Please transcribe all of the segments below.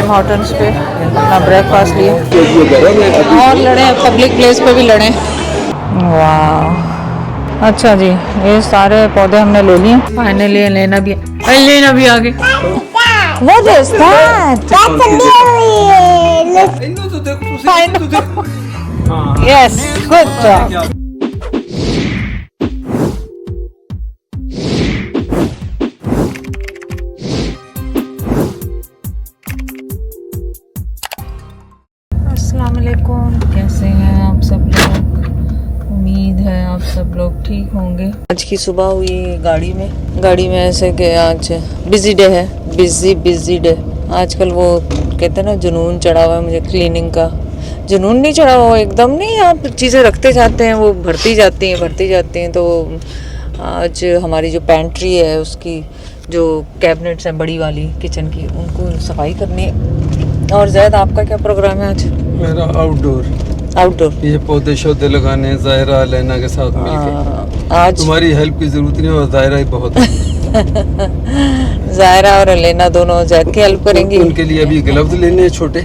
Tim Hortons पे अपना breakfast लिए और लड़े, पब्लिक प्लेस पे भी लड़े। वाह, अच्छा जी, ये सारे पौधे हमने ले लिए। फाइनली लेना भी आ गया। What is that? That's a lily. I know. Yes, good job. अस्सलाम वालेकुम, कैसे हैं आप सब लोग? उम्मीद है आप सब लोग ठीक होंगे। आज की सुबह हुई गाड़ी में ऐसे कि आज बिजी डे है, बिजी डे। आजकल वो कहते हैं ना जुनून चढ़ा हुआ है मुझे क्लीनिंग का। जुनून नहीं चढ़ा हुआ, एकदम नहीं, आप चीज़ें रखते जाते हैं वो भरती जाती हैं। तो आज हमारी जो पैंट्री है उसकी जो कैबिनेट्स हैं बड़ी वाली किचन की, उनको सफाई करनी है। और ज़ैद, आपका क्या प्रोग्राम है आज? मेरा आउटडोर ये पौधे शौधे लगाने हैं ज़ाहिरा लेना के साथ मिलकर। आज तुम्हारी हेल्प की जरूरत नहीं है, ज़ाहिरा ही बहुत है। ज़ाहिरा और लेना दोनों ज़ैद की हेल्प करेंगी। उनके लिए अभी ग्लव्स लेने हैं छोटे,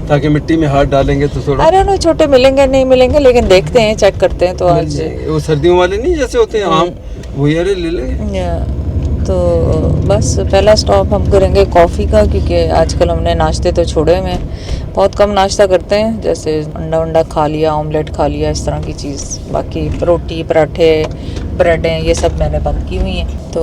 ताकि मिट्टी में हाथ डालेंगे तो थोड़ा। अरे नो, छोटे मिलेंगे नहीं मिलेंगे, लेकिन देखते हैं, चेक करते हैं। तो आज वो सर्दियों वाले नहीं जैसे होते हैं आम, वही अरे ले लेंगे। तो बस पहला स्टॉप हम करेंगे कॉफ़ी का, क्योंकि आजकल हमने नाश्ते तो छोड़े हुए हैं, बहुत कम नाश्ता करते हैं। जैसे अंडा खा लिया, ऑमलेट खा लिया, इस तरह की चीज़। बाकी रोटी, पराठे, ब्रेडें, ये सब मैंने बंद की हुई हैं। तो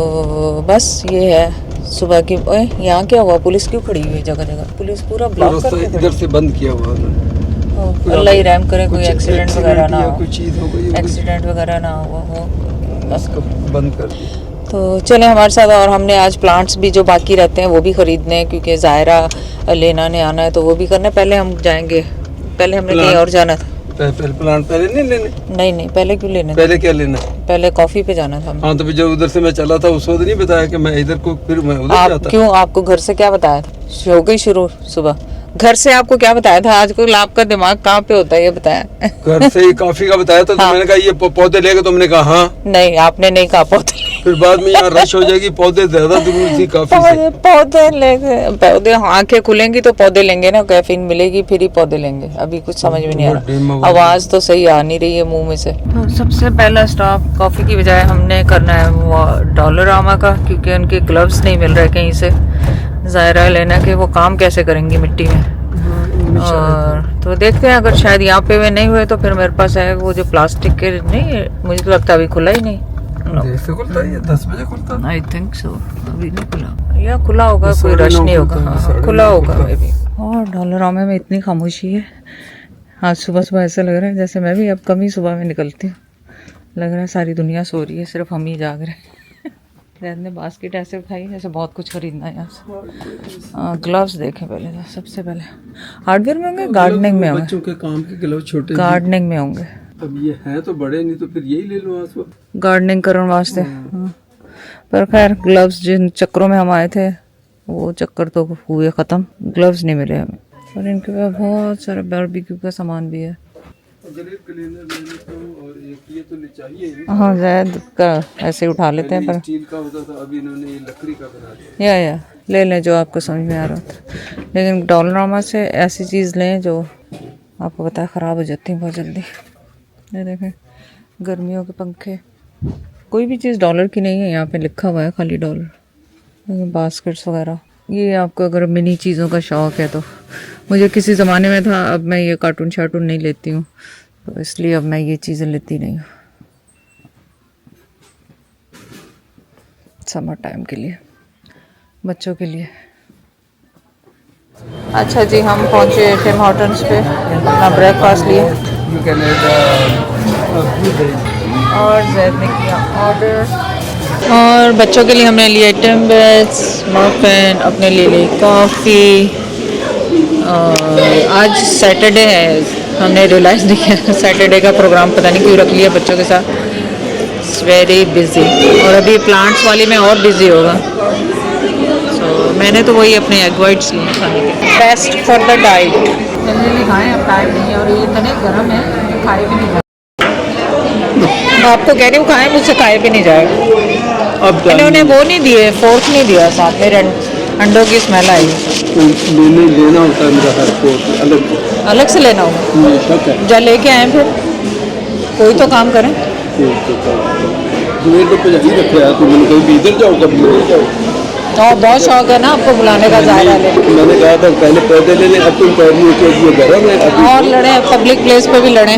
बस ये है सुबह की। ओए, यहाँ क्या हुआ? पुलिस क्यों खड़ी हुई है जगह जगह? पुलिस पूरा ब्लॉक करके इधर से बंद किया हुआ है। अल्लाह ही रहम करे, कोई एक्सीडेंट वगैरह ना हो, कुछ चीज़ हो गई, एक्सीडेंट वगैरह ना हुआ हो, बस बंद कर दिया। तो चले हमारे साथ। और हमने आज प्लांट्स भी जो बाकी रहते हैं वो भी खरीदने हैं, क्योंकि ज़ाहिरा लेना ने आना है, तो वो भी करना है। पहले हम जाएंगे, पहले हमने कहीं और जाना था। प्लांट पहले नहीं लेने? नहीं, पहले क्यों लेने? पहले क्या लेना? पहले कॉफ़ी पे जाना था। हाँ, तो जब उधर से मैं चला था उस वक्त नहीं बताया कि मैं इधर को, फिर मैं उधर जाता। क्यों, आपको घर से क्या बताया था? हो गई शुरू सुबह। घर से आपको क्या बताया था? आजकल आपका दिमाग कहाँ पे होता है ये बताया? घर से ही कॉफी का बताया था। तो मैंने कहा ये पौधे लेके, तुमने कहा हाँ। नहीं, आपने नहीं कहा पौधे। फिर बाद में यहाँ रश हो जाएगी, पौधे ज्यादा जरूरी थी काफी से। पौधे लेंगे, पौधे आंखें खुलेंगी तो पौधे लेंगे ना, कैफीन मिलेगी फिर ही पौधे लेंगे। अभी कुछ समझ में नहीं आ रहा, आवाज तो सही आ नहीं रही है मुंह में से। तो सबसे पहला स्टॉप कॉफी की बजाय हमने करना है वो डॉलरामा का, क्योंकि उनके ग्लव्स नहीं मिल रहे कहीं से। ज़ाहिरा लेना कि वो काम कैसे करेंगी मिट्टी में। और तो देखते हैं, अगर शायद यहाँ पे वे नहीं हुए तो फिर मेरे पास है वो जो प्लास्टिक के, नहीं मुझे तो लगता अभी खुला ही नहीं। से खुलता है, 10 बजे खुलता है। आई थिंक सो, अभी नहीं खुला, या खुला होगा, कोई रश नहीं होगा। हाँ, खुला होगा मे बी। और डॉलरामा में इतनी खामोशी है आज सुबह सुबह, ऐसा लग रहा है जैसे मैं भी अब कम ही सुबह में निकलती हूँ। लग रहा है सारी दुनिया सो रही है, सिर्फ हम ही जाग रहे हैं। रैद ने बास्केट ऐसे उठाई जैसे बहुत कुछ खरीदना है यहाँ से। ग्लव्स देखें पहले, तो सबसे पहले हार्डवेयर में होंगे, गार्डनिंग में होंगे, बच्चों के काम के ग्लव्स छोटे, गार्डनिंग में होंगे। अब ये है तो बड़े, नहीं तो फिर यही ले लो आज गार्डनिंग करने वास्ते। पर खैर ग्लव्स जिन चक्करों में हम आए थे वो चक्कर तो हुए ख़त्म, ग्लव्स नहीं मिले हमें। और इनके पास बहुत सारा बारबेक्यू का सामान भी है। हाँ, ज़ैद का ऐसे उठा लेते हैं, पर स्टील का होता था, अभी इन्होंने ये लकड़ी का बना दिया। या ले लें जो आपको समझ में आ रहा था। लेकिन डॉलरामा से ऐसी चीज़ लें जो आपको पता है ख़राब हो जाती है बहुत जल्दी। ये देखें, गर्मियों के पंखे, कोई भी चीज़ डॉलर की नहीं है, यहाँ पे लिखा हुआ है खाली डॉलर। बास्केट्स वगैरह, ये आपको अगर मिनी चीज़ों का शौक़ है तो। मुझे किसी ज़माने में था, अब मैं ये कार्टून शार्टून नहीं लेती हूँ, तो इसलिए अब मैं ये चीज़ें लेती नहीं हूँ समर टाइम के लिए, बच्चों के लिए। अच्छा जी, हम पहुँचे टिम हॉर्टन्स पे, अपना ब्रेकफास्ट लिए और ज़ैद ने किया ऑर्डर। और बच्चों के लिए हमने लिए टिम्बेट्स, मफिन, अपने लिए ली कॉफ़ी। आज सैटरडे है, हमने रियलाइज़ नहीं किया सैटरडे का प्रोग्राम पता नहीं क्यों रख लिया बच्चों के साथ। इट्स वेरी बिज़ी, और अभी प्लांट्स वाली में और बिज़ी होगा। सो मैंने तो वही अपने एग वाइट्स लिए खाने के, बेस्ट फॉर द डाइट। जल्दी खाएँ, अब टाइम नहीं है, और ये इतने गर्म है खाए भी नहीं जाए। आप तो कह रही हूँ खाएँ, मुझसे खाए भी नहीं जाएगा। अब इन्होंने वो नहीं दिए, फोर्क नहीं दिया साथ में, अंडों की स्मेल आएगी। लेना होता है मेरा हर को अलग अलग से लेना होगा। शक है। जा लेके आए फिर कोई तो काम करें। तुम्हें तो पहले ही रखे यार, तुमने कभी इधर जाओ कभी उधर जाओ। और बहुत शौक है ना आपको बुलाने का ज़ायरा ले। मैंने कहा था पहले पौधे ले लें, अब तुम कह रही हो कि ये गर्म है अभी। और लड़े पब्लिक प्लेस पे भी लड़े।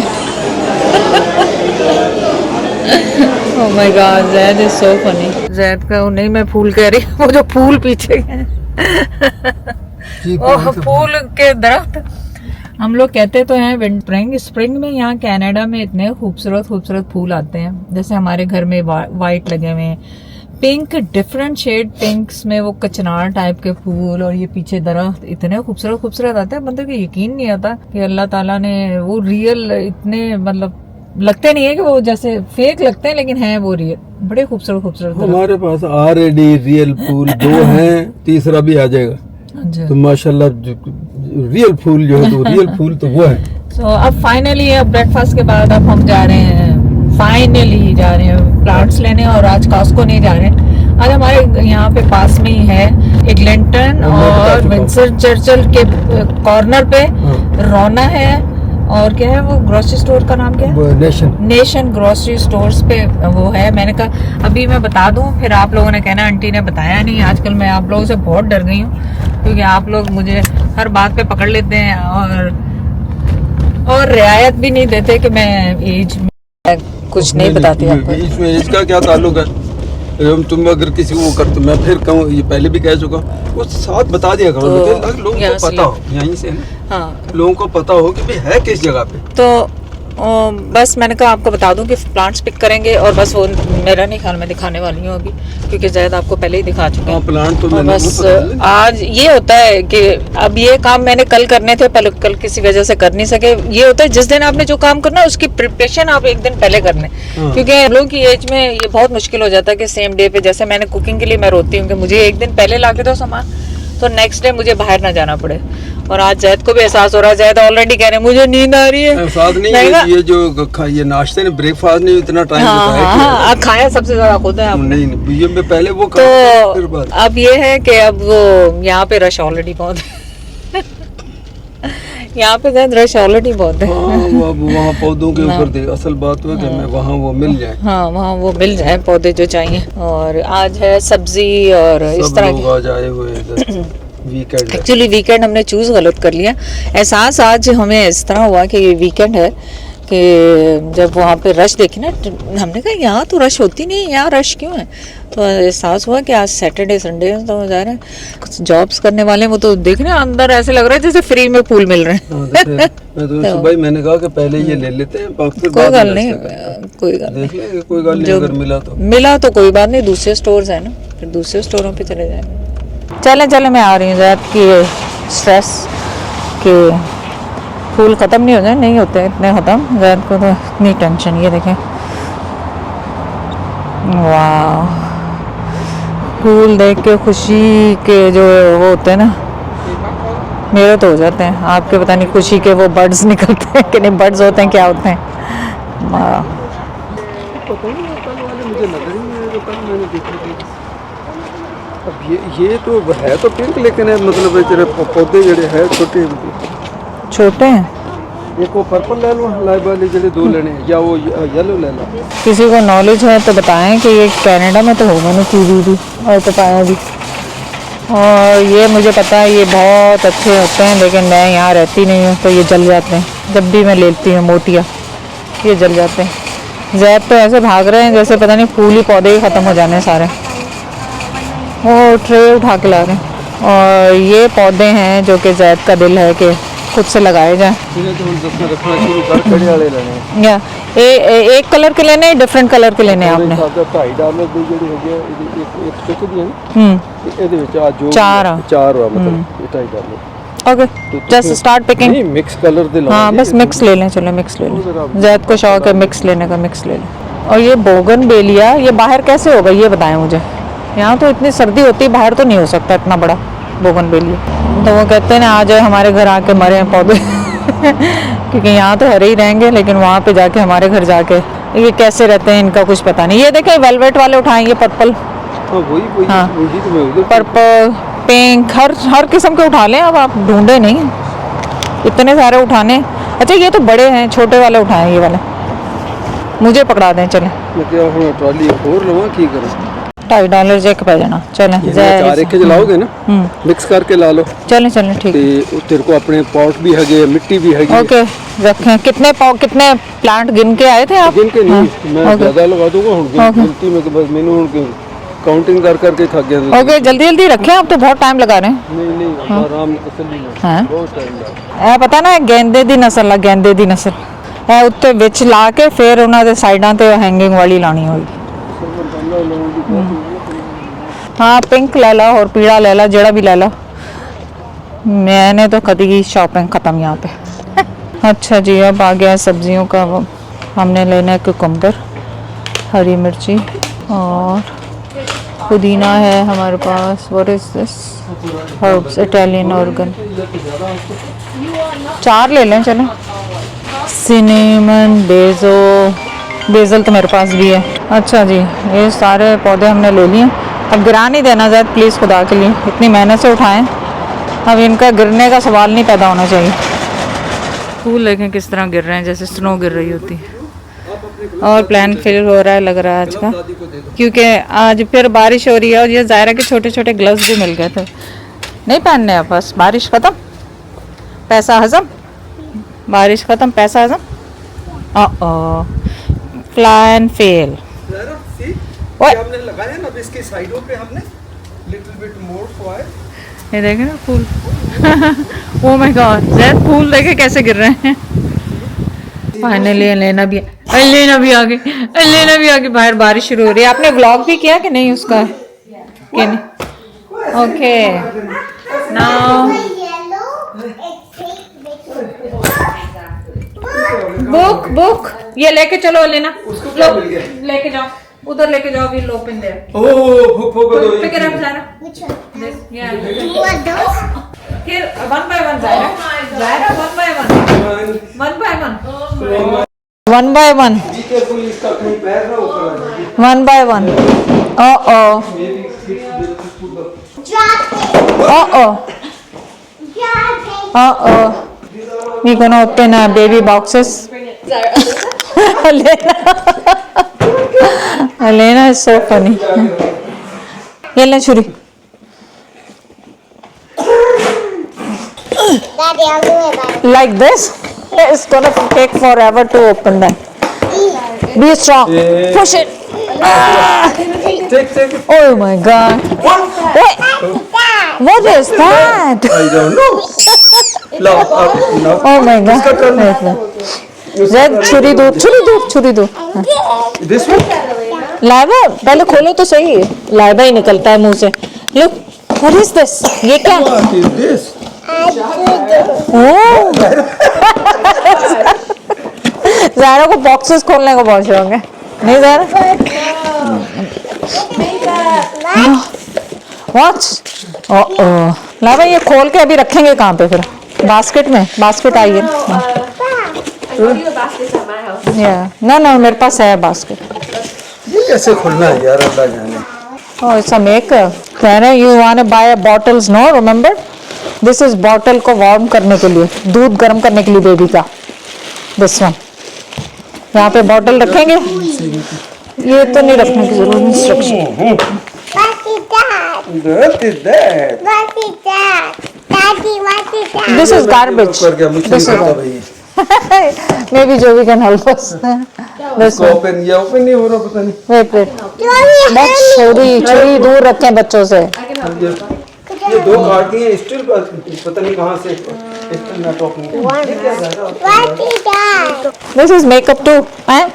Oh my God, Zaid is so funny. Zaid का वो नहीं, मैं फूल कह रही हूँ, वो जो फूल पीछे है। ओह फूल के दरख्त। हम लोग कहते तो हैं स्प्रिंग में यहाँ कनाडा में इतने खूबसूरत खूबसूरत फूल आते हैं। जैसे हमारे घर में वाइट लगे हुए हैं, पिंक, डिफरेंट शेड पिंक्स में वो कचनार टाइप के फूल, और ये पीछे दरख्त इतने खूबसूरत खूबसूरत आते हैं, मतलब कि यकीन नहीं आता कि अल्लाह ताला ने वो रियल इतने, मतलब लगते नहीं है कि वो जैसे फेक लगते हैं, लेकिन हैं वो रियल, बड़े खूबसूरत खूबसूरत। हमारे पास ऑलरेडी रियल फूल 2 हैं, तीसरा भी आ जाएगा। तो माशाल्लाह रियल फूल जो है, तो रियल फूल तो वो है। So, अब फाइनली अब ब्रेकफास्ट के बाद अब हम जा रहे हैं, फाइनली जा रहे हैं प्लांट्स लेने, और आज कॉस्को नहीं जा रहे हैं। आज हमारे यहाँ पे पास में ही है एग्लिंटन और विंसर चर्चिल के कॉर्नर पे रोना है, और क्या है वो ग्रोसरी स्टोर का नाम क्या है? नेशन ग्रोसरी स्टोर्स पे वो है। मैंने कहा अभी मैं बता दूं, फिर आप लोगों ने कहना आंटी ने बताया नहीं। आजकल मैं आप लोगों से बहुत डर गई हूँ, क्योंकि आप लोग मुझे हर बात पे पकड़ लेते हैं और रियायत भी नहीं देते कि मैं एज में कुछ नहीं बताती आपको। इसमें एज का क्या ताल्लुक है? तुम अगर किसी को करते, मैं फिर कहूँ, ये पहले भी कह चुका, वो साथ बता दिया करो, तो लोगों को पता हो यहीं से। हाँ, लोगों को पता हो कि भाई है किस जगह पे। तो बस मैंने कहा आपको बता दूं कि प्लांट्स पिक करेंगे, और बस वो मेरा नहीं ख्याल मैं दिखाने वाली हूँ अभी, क्योंकि ज़ायद आपको पहले ही दिखा चुके हैं। प्लांट तो मैंने बस आज ये होता है कि अब ये काम मैंने कल करने थे, पहले कल किसी वजह से कर नहीं सके। ये होता है जिस दिन आपने जो काम करना उसकी प्रिपरेशन आप एक दिन पहले करने, क्योंकि हम लोगों की एज में ये बहुत मुश्किल हो जाता है कि सेम डे पे, जैसे मैंने कुकिंग के लिए मैं रोती हूँ कि मुझे एक दिन पहले ला के दो सामान, तो नेक्स्ट डे मुझे बाहर ना जाना पड़े। और आज जैद को भी एहसास हो रहा है, जैद ऑलरेडी कह रहे हैं मुझे नींद आ रही है। एहसास नहीं है, ये जो ये नाश्ते ने ब्रेकफास्ट ने इतना टाइम हाँ, खाया सबसे ज्यादा खुद है आपने। नहीं, ये मैं पहले वो तो फिर बात। अब ये है कि अब वो यहाँ पे रश ऑलरेडी बहुत है। यहाँ पे जैद रश ऑलरेडी बहुत है। वहाँ पौधों के ऊपर देख, असल बात है कि मैं वहाँ वो मिल जाए। हाँ, वहाँ वो मिल जाए पौधे जो चाहिए। और आज है सब्जी और इस तरह के आज आए हुए वीकेंड। एक्चुअली वीकेंड हमने चूज गलत कर लिया। एहसास आज हमें इस तरह हुआ कि ये वीकेंड है, कि जब वहाँ पे रश देखी ना, हमने कहा यहाँ तो रश होती नहीं, यहाँ रश क्यों है? तो एहसास हुआ कि आज सैटरडे संडे है, तो जा रहे हैं कुछ जॉब्स करने वाले, वो तो देखने अंदर ऐसे लग रहा है जैसे फ्री में फूल मिल रहे हैं। तो भाई मैंने कहा कि पहले ये ले लेते हैं, कोई गल नहीं, कोई गल देख लेंगे, कोई गल नहीं, अगर मिला तो कोई बात नहीं, दूसरे स्टोर्स है ना, फिर दूसरे स्टोरों पे चले जाएंगे। चले मैं आ रही हूँ ज़ैद की स्ट्रेस के फूल ख़त्म नहीं हो जाए, नहीं होते इतने ख़त्म, ज़ैद को तो इतनी टेंशन। ये देखें, वाह, फूल देख के खुशी के जो वो होते हैं ना, मेरे तो हो जाते हैं, आपके पता नहीं खुशी के वो बर्ड्स निकलते हैं कि नहीं, बर्ड्स होते हैं क्या होते हैं। वाह, अब ये तो है तो पिंक, लेकिन मतलब तेरे पौधे जड़े है छोटे छोटे हैं। एक वो पर्पल ले लो, लाइव वाले जड़े 2 लेने, या वो येलो ले लो। किसी को नॉलेज है तो बताएं कि ये कनाडा में तो होगा ना, कीवी भी और पपाया भी, और ये मुझे पता है ये बहुत अच्छे होते हैं, लेकिन मैं यहाँ रहती नहीं हूँ तो ये जल जाते हैं। जब भी मैं लेती हूँ मोटिया, ये जल जाते हैं। ज़ैद तो ऐसे भाग रहे हैं जैसे पता नहीं फूल ही पौधे ही ख़त्म हो जाने सारे। वो ट्रे उठा के ला रहे हैं, और ये पौधे हैं जो कि ज़ैद का दिल है कि खुद से लगाए जाएं। या एक कलर के लेने, डिफरेंट कलर के लेने आपने? Okay, just start picking. Mix colour दे लो। हाँ, बस मिक्स ले लें, चलो मिक्स ले लें। ज़ैद को शौक है मिक्स लेने का, मिक्स ले लें। और ये बोगनवेलिया, ये बाहर कैसे होगा ये बताएं मुझे। यहाँ तो इतनी सर्दी होती है, बाहर तो नहीं हो सकता इतना बड़ा बोगनवेलिया। तो वो कहते हैं ना आ जाए हमारे घर आके मरे हैं पौधे। क्योंकि यहाँ तो हरे ही रहेंगे, लेकिन वहाँ पे जाके हमारे घर जाके ये कैसे रहते हैं इनका कुछ पता नहीं। ये देखें वेलवेट वाले उठाएं, ये पर्पल, वही हाँ वही तो मैं उधर पर्पल पिंक, हर किस्म के उठा लें। अब आप ढूंढे नहीं, इतने सारे उठाने। अच्छा ये तो बड़े हैं, छोटे वाले उठाएं, ये वाले मुझे पकड़ा दें। चलें मैं क्या हूँ ट्रॉली और लवा की करूँ $2.5 जे पे जाना। चलें चार एक जलाओगे ना मिक्स करके ला लो। चलें चलें ठीक ते तेरे को अपने पॉट भी है, मिट्टी भी है। ओके रखें। कितने प्लांट गिन के आए थे आप? गिन के नहीं मैं ज़्यादा लगा दूंगा गिनती में, बस मैंने काउंटिंग कर करके थक गया। ओके जल्दी जल्दी रखें, आप तो बहुत टाइम लगा रहे हैं। नहीं आराम तसल्ली हाँ बहुत टाइम लगा। ਇਹ ਪਤਾ ਨਾ ਗੈਂਦੇ ਦੀ ਨਸਲ ਆ, ਗੈਂਦੇ ਦੀ ਨਸਲ। ਇਹ ਉੱਤੇ ਵਿੱਚ ਲਾ ਕੇ ਫਿਰ ਉਹਨਾਂ ਦੇ ਸਾਈਡਾਂ ਤੇ ਹੈਂਗਿੰਗ ਵਾਲੀ ਲਾਣੀ ਹੋਈ। हाँ पिंक ले लो और पीला ले लो, जेड़ा भी ले लो। मैंने तो कभी की शॉपिंग ख़त्म यहाँ पे। अच्छा जी अब आ गया सब्जियों का। वो हमने लेना है कुकुम्बर, हरी मिर्ची और पुदीना है हमारे पास। What is this? Herbs, Italian oregano. 4 ले लें चलें। सिनेमन, बेजल तो मेरे पास भी है। अच्छा जी ये सारे पौधे हमने ले लिए। अब गिरा नहीं देना ज़्यादा प्लीज़, खुदा के लिए, इतनी मेहनत से उठाएं। अब इनका गिरने का सवाल नहीं पैदा होना चाहिए। फूल देखें किस तरह गिर रहे हैं, जैसे स्नो गिर रही होती है। और प्लान फेल हो रहा है लग रहा है आज का, क्योंकि आज फिर बारिश हो रही है। और ये ज़ाहिर है कि छोटे छोटे ग्लव्स भी मिल गए थे, नहीं पहनने हैं। बस बारिश ख़त्म, पैसा हज़म। बारिश ख़त्म, पैसा हज़म। Plan fail. हमने लगाया ना इसके साइडों पे, हमने लिटिल बिट मोर फॉयल। ये देखे ना फूल। ओह माय गॉड ज़ैद, फूल देखे कैसे गिर रहे हैं। फाइनली लेना भी आ गई। बाहर बारिश शुरू हो रही है। आपने व्लॉग भी किया कि नहीं उसका? कि नहीं? ओके नाउ बुक ये लेके चलो, लेना लेके जाओ, उधर लेके जाओ। भी लो पिन दे। Pick it up Zara. This या फिर one by one Zara one by one be careful, इसका कहीं पैर ना ऊपर। One by one. We're gonna open baby boxes. Elena is so funny. ये ले छुरी। Daddy, I'll do it. Daddy. Like this? It's gonna take forever to open that. Be strong. Push it. Take it. Oh my God. Wait. What is that? I don't know. Oh my God. Zed, छुरी दो। This one? Laiba पहले खोलो तो सही है। लाइबा ही निकलता है मुंह से। Look, what is this? ये क्या? What is this? ओह ज़ारा को बॉक्सेस खोलने का बहुत शौक है, नहीं ज़ारा? What? लाइबा ये खोल के अभी रखेंगे कहाँ पे फिर? बास्केट में? बास्केट आई है ना मेरे पास है बास्केट। ये कैसे खुलना है यार, अल्लाह जाने। Oh, it's a maker. कह रहे हैं you want to buy a bottles, no? Remember? This is bottle को वार्म करने के लिए, दूध गर्म करने के लिए बेबी का। This one. यहाँ पे बॉटल रखेंगे। ये तो नहीं रखने की जरूरत, instruction. What is that? What is that? Daddy, what is that? This is garbage. This is maybe Jovi can help us. This one. Open नहीं हो रहा, पता नहीं। Wait. बहुत छुरी दूर रखें बच्चों से। ये 2 काटती हैं स्टिल, पता नहीं कहाँ से स्टिल ना टॉप नहीं। ये क्या कर रहा है? What is that? This is makeup too. हैं?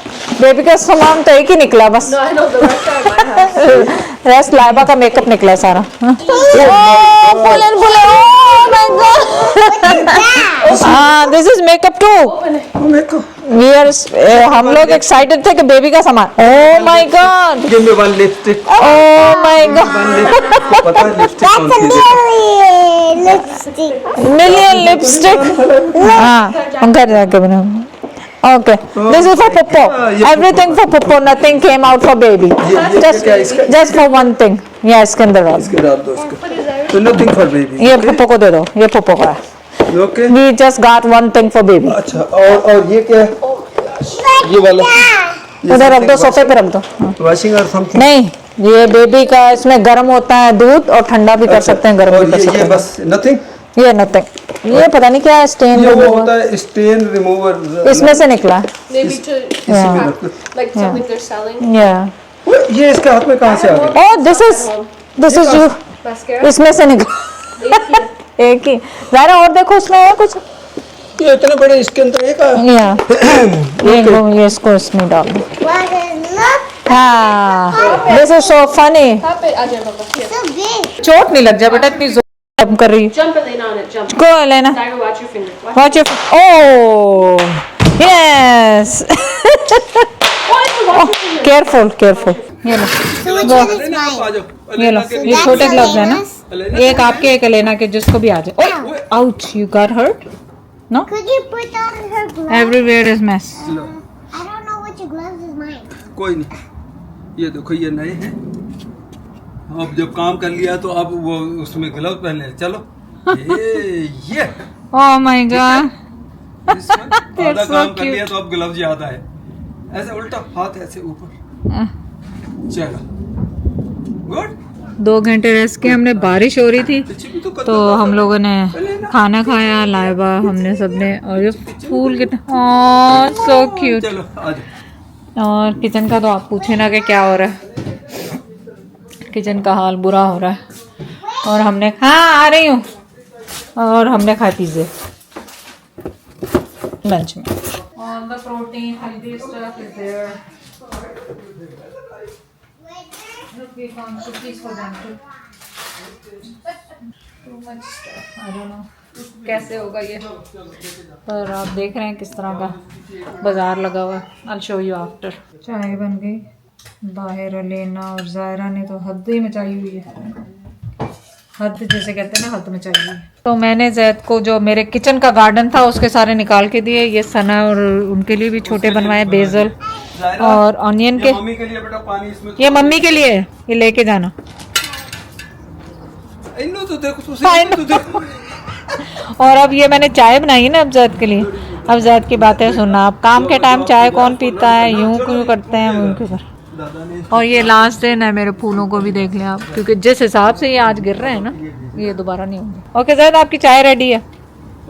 बेबी का सामान तो एक ही निकला बस। No, I know the rest are at my house. Rest Laiba का मेकअप निकला सारा। Boolean oh my God. हाँ this is makeup too. We are हम लोग एक्साइटेड थे कि बेबी का सामान। Oh my God. Give me one lipstick. Oh my God. One lipstick. पता है lipstick कौन That's a सी है? million lipstick. Million lipstick. हाँ हम घर जाके बना। Okay, this is for Puppo. Everything for Puppo. Nothing came out for baby. ये क्या इसका? Just for one thing. Yeah, इसके अंदर डाल। इसके डाल दो इसको। So nothing for baby. ये पुप्पो को दे दो, ये पुप्पो का है। Okay. We just got one thing for baby. अच्छा और ये क्या है? ये वाला उधर रख दो, सोफे पे रख दो। वॉशिंग और समथिंग नहीं, ये बेबी का, इसमें गर्म होता है दूध और ठंडा भी कर सकते हैं, गर्म और भी कर सकते ये हैं। बस नथिंग। ये नथिंग, ये पता नहीं क्या है, स्टेन ये वो रिमूवर, होता है स्टेन रिमूवर। इसमें से निकला है। Maybe to like something they're selling. ये इसके हाथ में कहाँ से आ गया? Oh, this is you। Mascara. इसमें से निकला एक ही। ज़रा और देखो, इसमें है कुछ। ये इतने बड़े, इसके अंदर एक आया। ये इसको इसमें डाल दो। What is look हाँ, this is so funny। Pop it, Ajay Baba. Here. so big? चोट नहीं लग जाए बेटा, इतनी जोर जंप कर रही है। Jump Elena on it. Jump. Go Elena, Tyra, watch your finger. Watch. watch your, oh, yes, Watch your finger. careful, ये लो, So which one is mine? ये लो, ये That's छोटे ग्लव्स है ना, Elena's. एक आपके एक एलेना के, जिसको भी आ जाए। Ouch, you got hurt? No? Could you put on her gloves? Everywhere is mess. I don't know which gloves is mine. कोई नहीं, ये देखो ये नए हैं। अब जब काम कर लिया तो अब वो उसमें ग्लव पहन ले। चलो ये Oh my God. आधा so काम कर cute. लिया तो अब ग्लव्स याद आए। ऐसे उल्टा हाथ ऐसे ऊपर। चलो गुड। 2 घंटे रेस्ट किया हमने, बारिश हो रही थी तो हम लोगों ने खाना खाया, लाइबा हमने सबने, और ये फूल कितने सो क्यूट। चलो आ जाओ। और किचन का तो आप पूछे ना कि क्या हो रहा है, किचन का हाल बुरा हो रहा है। और हमने, हाँ आ रही हूँ, और हमने खाए पिज़्ज़े लंच में। All the protein, healthy stuff is there. Look, we found cookies for them too. Too much stuff. I don't know कैसे होगा ये, पर आप देख रहे हैं किस तरह का बाजार लगा हुआ है। I'll show you after. चाय बन गई, बाहर अलेना और जायरा ने तो हद ही मचाई हुई है, हद जिसे कहते हैं ना, हद मचाई हुई है। तो मैंने जैद को जो मेरे किचन का गार्डन था उसके सारे निकाल के दिए। ये सना और उनके लिए भी छोटे बनवाए, बेसल और ऑनियन के। मम्मी के लिए बेटा पानी इसमें। ये मम्मी के लिए है, ये लेके जाना। इन्हों तो देखो, तो देखो। और अब ये मैंने चाय बनाई है ना अब जैद के लिए। अब जैद की बातें सुनना, अब काम के टाइम चाय कौन पीता है, यूं क्यों करते हैं यूं क्यों कर। और ये लास्ट दिन है, मेरे फूलों को भी देख लें आप, क्योंकि जिस हिसाब से ये आज गिर रहे हैं ना, ये दोबारा नहीं होंगे। ओके जैद, आपकी चाय रेडी है।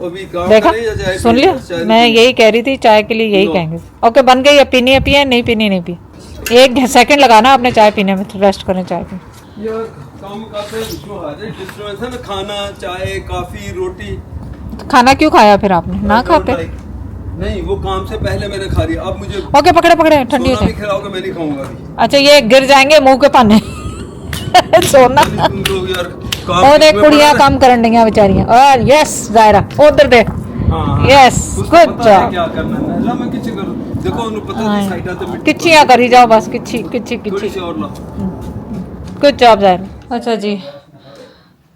अभी काम देखा, करें या चाय सुन लिया, मैं यही कह रही थी, चाय के लिए यही कहेंगे। ओके बन गई, अब पीनी है पिए, नहीं पीनी नहीं पी। 1 सेकंड लगाना आपने चाय पीने में, रेस्ट करें चाय पी। यार काम करते हैं, डिस्ट्रैक्शन में खाना, चाय, कॉफी, रोटी। खाना क्यों खाया फिर आपने, ना खा पे? नहीं, वो काम से पहले मैंने खा लिया। अब मुझे ओके पकड़े पकड़े, ठंडी हो सोना भी जाए। खिलाओगे, मैं नहीं खाऊंगा अभी। अच्छा ये गिर जाएंगे मुंह के पाने सोना। तुम लोग यार काम और एक में कुड़ियां पड़ा काम करन डी बेचारियां। और यस जायरा उधर दे। हाँ, यस उसको गुड पता है जॉब। क्या करना है। ला मैं किसी करूं, देखो उन्हें पता है साइड आते मिट्टी किच्छियां करी जाओ बस, किच्छी किच्छी थोड़ी किच्छी। सी और ला। Good job Zaira. अच्छा जी,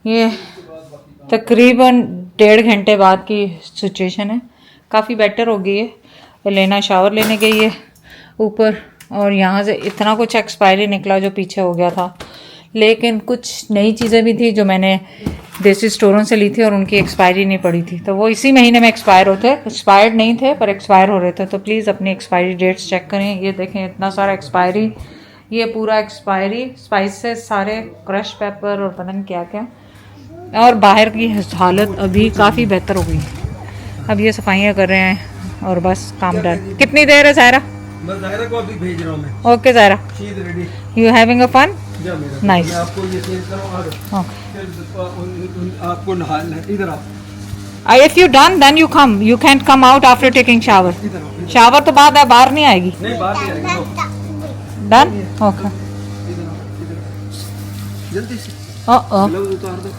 ये तकरीबन 1.5 घंटे बाद की सिचुएशन है, काफ़ी बेटर हो गई है। लेना शावर लेने गई है ऊपर, और यहाँ से इतना कुछ एक्सपायरी निकला जो पीछे हो गया था, लेकिन कुछ नई चीज़ें भी थी जो मैंने देसी स्टोरों से ली थी और उनकी एक्सपायरी नहीं पड़ी थी, तो वो इसी महीने में एक्सपायर्ड नहीं थे पर एक्सपायर हो रहे थे। तो प्लीज़ अपनी एक्सपायरी डेट्स चेक करें। ये देखें इतना सारा एक्सपायरी, ये पूरा एक्सपायरी, स्पाइसेस सारे, क्रश पेपर और पता नहीं क्या क्या। और बाहर की हालत अभी काफ़ी बेहतर हो गई। अब ये सफाइयाँ कर रहे हैं और बस काम डन। कितनी देर है ज़ायरा? बस ज़ायरा को अभी भेज रहा हूं मैं। Okay Zaira, sheet ready. You having a fun? जा मेरा, Nice. मैं आपको ये चेंज करूं और फिर आपको नहाना है। इधर आओ। If you done then you come, you can't come out after taking shower. इधर आओ। शावर तो बाद है, बाहर नहीं आएगी। नहीं बात नहीं आएगी। लो, डन ओके। इधर आओ, इधर आओ। जल्दी से ओह ग्लव्स उतार दो।